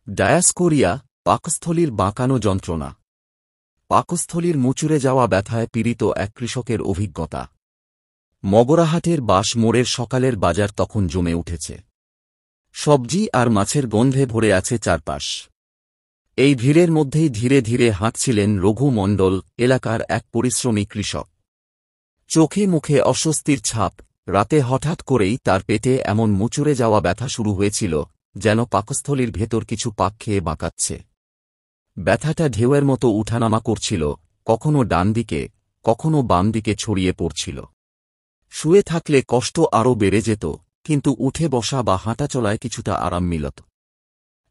ডায়াসকোরিয়া, পাকস্থলীর বাঁকানো যন্ত্রণা। পাকস্থলীর মুচুরে যাওয়া ব্যথায় পীড়িত এক কৃষকের অভিজ্ঞতা। মগরাহাটের বাঁশ মোড়ের সকালের বাজার তখন জমে উঠেছে। সবজি আর মাছের গন্ধে ভরে আছে চারপাশ। এই ভিড়ের মধ্যেই ধীরে ধীরে হাঁটছিলেন রঘু মণ্ডল, এলাকার এক পরিশ্রমী কৃষক। চোখে মুখে অস্বস্তির ছাপ। রাতে হঠাৎ করেই তার পেটে এমন মুচুরে যাওয়া ব্যথা শুরু হয়েছিল, যেন পাকস্থলীর ভেতর কিছু পাক খেয়ে বাঁকাচ্ছে। ব্যথাটা ঢেউয়ের মতো উঠানামা করছিল, কখনো ডান দিকে, কখনো বাম দিকে ছড়িয়ে পড়ছিল। শুয়ে থাকলে কষ্ট আরও বেড়ে যেত, কিন্তু উঠে বসা বা হাঁটাচলায় কিছুটা আরাম মিলত।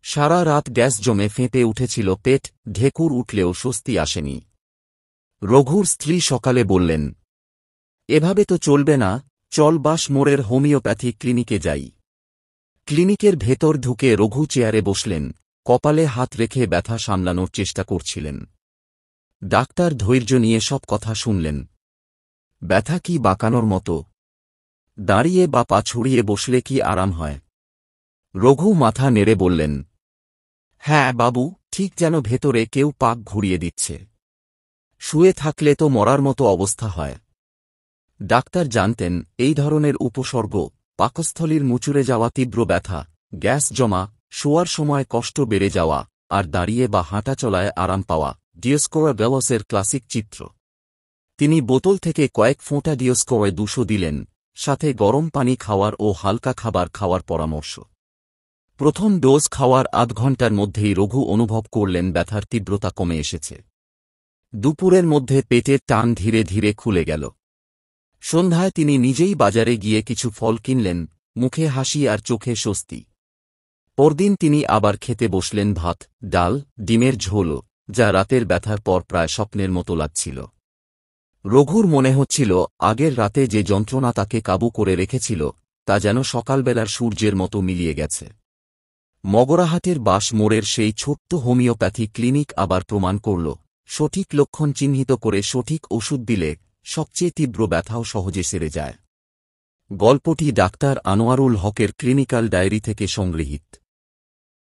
সারা রাত গ্যাস জমে ফেঁপে উঠেছিল পেট, ঢেকুর উঠলেও স্বস্তি আসেনি। রঘুর স্ত্রী সকালে বললেন, এভাবে তো চলবে না, চল বাঁশ মোড়ের হোমিওপ্যাথি ক্লিনিকে যাই। ক্লিনিকের ভেতর ঢুকে রঘু চেয়ারে বসলেন, কপালে হাত রেখে ব্যথা সামলানোর চেষ্টা করছিলেন। ডাক্তার ধৈর্য নিয়ে সব কথা শুনলেন। ব্যথা কি বাঁকানোর মতো? দাঁড়িয়ে বা পা ছড়িয়ে বসলে কি আরাম হয়? রঘু মাথা নেড়ে বললেন, হ্যাঁ বাবু, ঠিক যেন ভেতরে কেউ পাক ঘুরিয়ে দিচ্ছে। শুয়ে থাকলে তো মরার মতো অবস্থা হয়। ডাক্তার জানতেন এই ধরনের উপসর্গ, পাকস্থলীর মুচুরে যাওয়া তীব্র ব্যথা, গ্যাস জমা, শোয়ার সময় কষ্ট বেড়ে যাওয়া, আর দাঁড়িয়ে বা হাঁটা চলায় আরাম পাওয়া, ডিওস্কোরা বেলসের ক্লাসিক চিত্র। তিনি বোতল থেকে কয়েক ফোঁটা ডিওস্কোরে 200 দিলেন, সাথে গরম পানি খাওয়ার ও হালকা খাবার খাওয়ার পরামর্শ। প্রথম ডোজ খাওয়ার আধ ঘণ্টার মধ্যেই রঘু অনুভব করলেন ব্যথার তীব্রতা কমে এসেছে। দুপুরের মধ্যে পেটের টান ধীরে ধীরে খুলে গেল। সন্ধ্যায় তিনি নিজেই বাজারে গিয়ে কিছু ফল কিনলেন, মুখে হাসি আর চোখে স্বস্তি। পরদিন তিনি আবার খেতে বসলেন ভাত, ডাল, ডিমের ঝোলও, যা রাতের ব্যথার পর প্রায় স্বপ্নের মতো লাগছিল। রঘুর মনে হচ্ছিল আগের রাতে যে যন্ত্রণা তাকে কাবু করে রেখেছিল, তা যেন সকালবেলার সূর্যের মতো মিলিয়ে গেছে। মগরাহাটের বাঁশ মোড়ের সেই ছোট্ট হোমিওপ্যাথি ক্লিনিক আবার প্রমাণ করল, সঠিক লক্ষণ চিহ্নিত করে সঠিক ওষুধ দিলে সবচেয়ে তীব্র ব্যথাও সহজে সেরে যায়। গল্পটি ডাক্তার আনোয়ারুল হকের ক্লিনিক্যাল ডায়েরি থেকে সংগৃহীত।